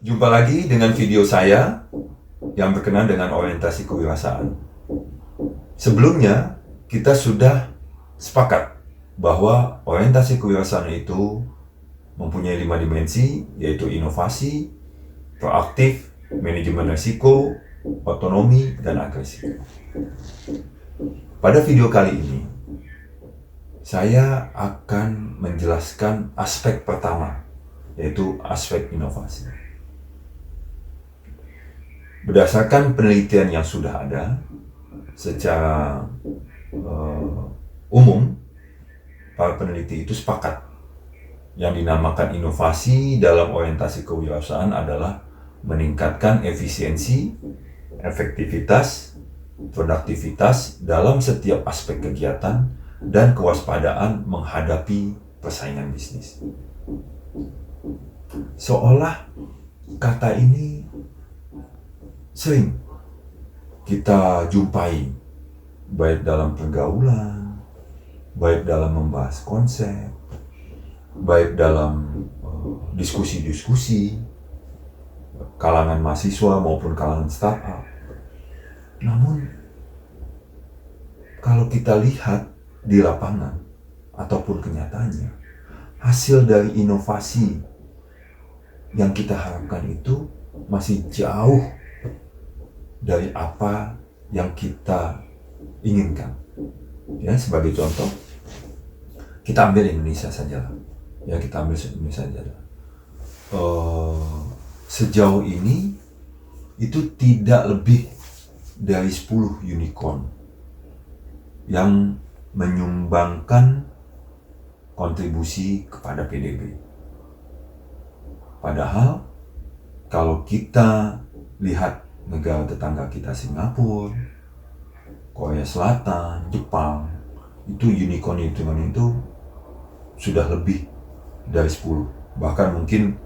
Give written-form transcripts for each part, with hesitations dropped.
Jumpa lagi dengan video saya yang berkenaan dengan orientasi kewirausahaan. Sebelumnya, kita sudah sepakat bahwa orientasi kewirausahaan itu mempunyai 5 dimensi, yaitu inovasi, proaktif, manajemen risiko, otonomi, dan agresi. Pada video kali ini, saya akan menjelaskan aspek pertama, yaitu aspek inovasi. Berdasarkan penelitian yang sudah ada, secara umum, para peneliti itu sepakat yang dinamakan inovasi dalam orientasi kewirausahaan adalah meningkatkan efisiensi, efektivitas, produktivitas dalam setiap aspek kegiatan dan kewaspadaan menghadapi persaingan bisnis. Seolah kata ini sering kita jumpai baik dalam pergaulan, baik dalam membahas konsep, baik dalam diskusi-diskusi kalangan mahasiswa maupun kalangan startup. Namun kalau kita lihat di lapangan ataupun kenyataannya, hasil dari inovasi yang kita harapkan itu masih jauh dari apa yang kita inginkan. Ya, sebagai contoh, kita ambil Indonesia saja. Ya, kita ambil Indonesia saja. Sejauh ini itu tidak lebih dari 10 unicorn yang menyumbangkan kontribusi kepada PDB. Padahal kalau kita lihat negara tetangga kita Singapura, Korea Selatan, Jepang, itu unicorn hitungan itu sudah lebih dari 10. Bahkan mungkin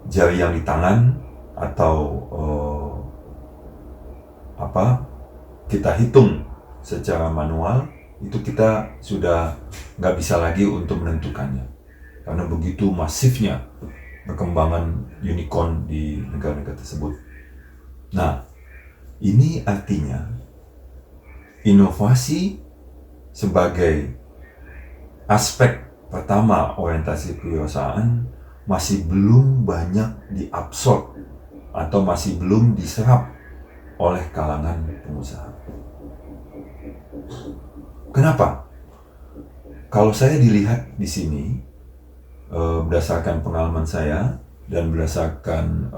jari yang di tangan atau kita hitung secara manual itu kita sudah nggak bisa lagi untuk menentukannya karena begitu masifnya perkembangan unicorn di negara-negara tersebut. Nah, ini artinya inovasi sebagai aspek pertama orientasi kewirausahaan masih belum banyak diabsorb atau masih belum diserap oleh kalangan pengusaha. Kenapa? Kalau saya dilihat di sini, berdasarkan pengalaman saya dan berdasarkan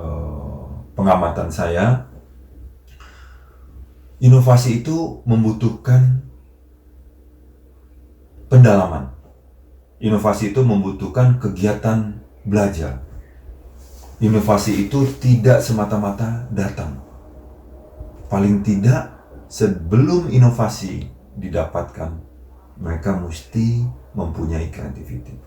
pengamatan saya, inovasi itu membutuhkan pendalaman. Inovasi itu membutuhkan kegiatan belajar. Inovasi itu tidak semata-mata datang. Paling tidak sebelum inovasi didapatkan, mereka mesti mempunyai creativity.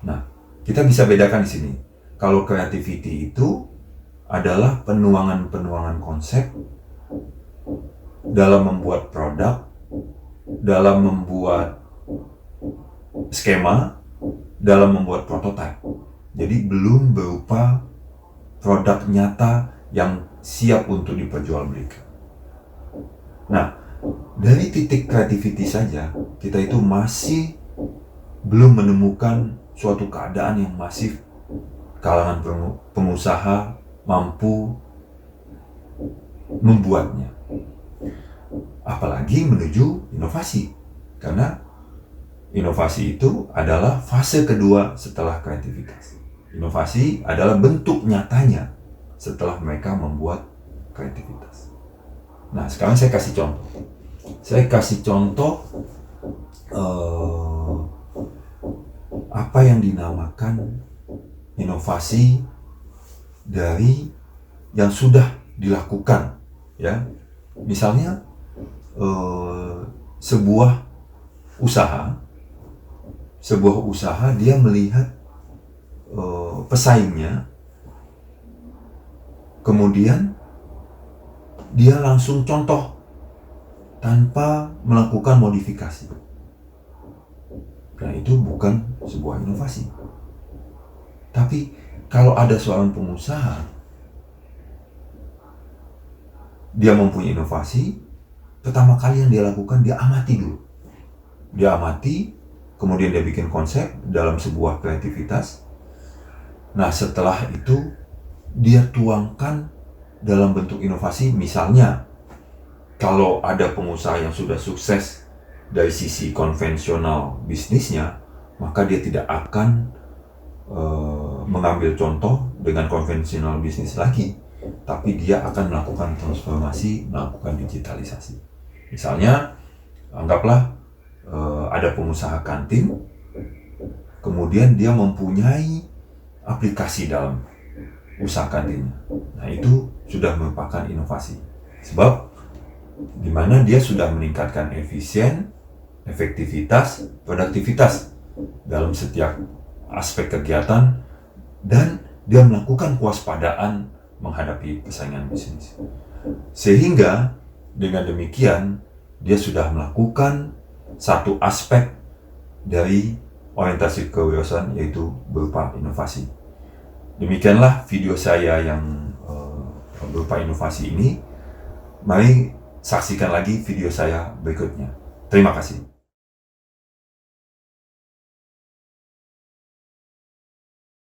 Nah, kita bisa bedakan di sini. Kalau creativity itu adalah penuangan-penuangan konsep dalam membuat produk, dalam membuat skema, dalam membuat prototipe. Jadi belum berupa produk nyata yang siap untuk diperjualbelikan. Nah, dari titik creativity saja, kita itu masih belum menemukan suatu keadaan yang masif kalangan pengusaha mampu membuatnya. Apalagi menuju inovasi. Karena inovasi itu adalah fase kedua setelah kreativitas. Inovasi adalah bentuk nyatanya setelah mereka membuat kreativitas. Nah, sekarang saya kasih contoh. Saya kasih contoh apa yang dinamakan inovasi dari yang sudah dilakukan, ya. Misalnya sebuah usaha dia melihat pesaingnya, kemudian dia langsung contoh tanpa melakukan modifikasi. Nah, itu bukan sebuah inovasi. Tapi kalau ada seorang pengusaha, dia mempunyai inovasi, pertama kali yang dia lakukan, dia amati dulu. Dia amati, kemudian dia bikin konsep dalam sebuah kreativitas. Nah, setelah itu dia tuangkan dalam bentuk inovasi. Misalnya, kalau ada pengusaha yang sudah sukses dari sisi konvensional bisnisnya, maka dia tidak akan mengambil contoh dengan konvensional bisnis lagi, tapi dia akan melakukan transformasi, melakukan digitalisasi. Misalnya, anggaplah ada pengusaha kantin, kemudian dia mempunyai aplikasi dalam usaha kantinnya. Nah, itu sudah merupakan inovasi. Sebab di mana dia sudah meningkatkan efisien, efektivitas, produktivitas dalam setiap aspek kegiatan, dan dia melakukan kewaspadaan menghadapi persaingan bisnis. Sehingga dengan demikian dia sudah melakukan satu aspek dari orientasi kewirausahaan, yaitu berupa inovasi. Demikianlah video saya yang berupa inovasi ini. Mari saksikan lagi video saya berikutnya. Terima kasih.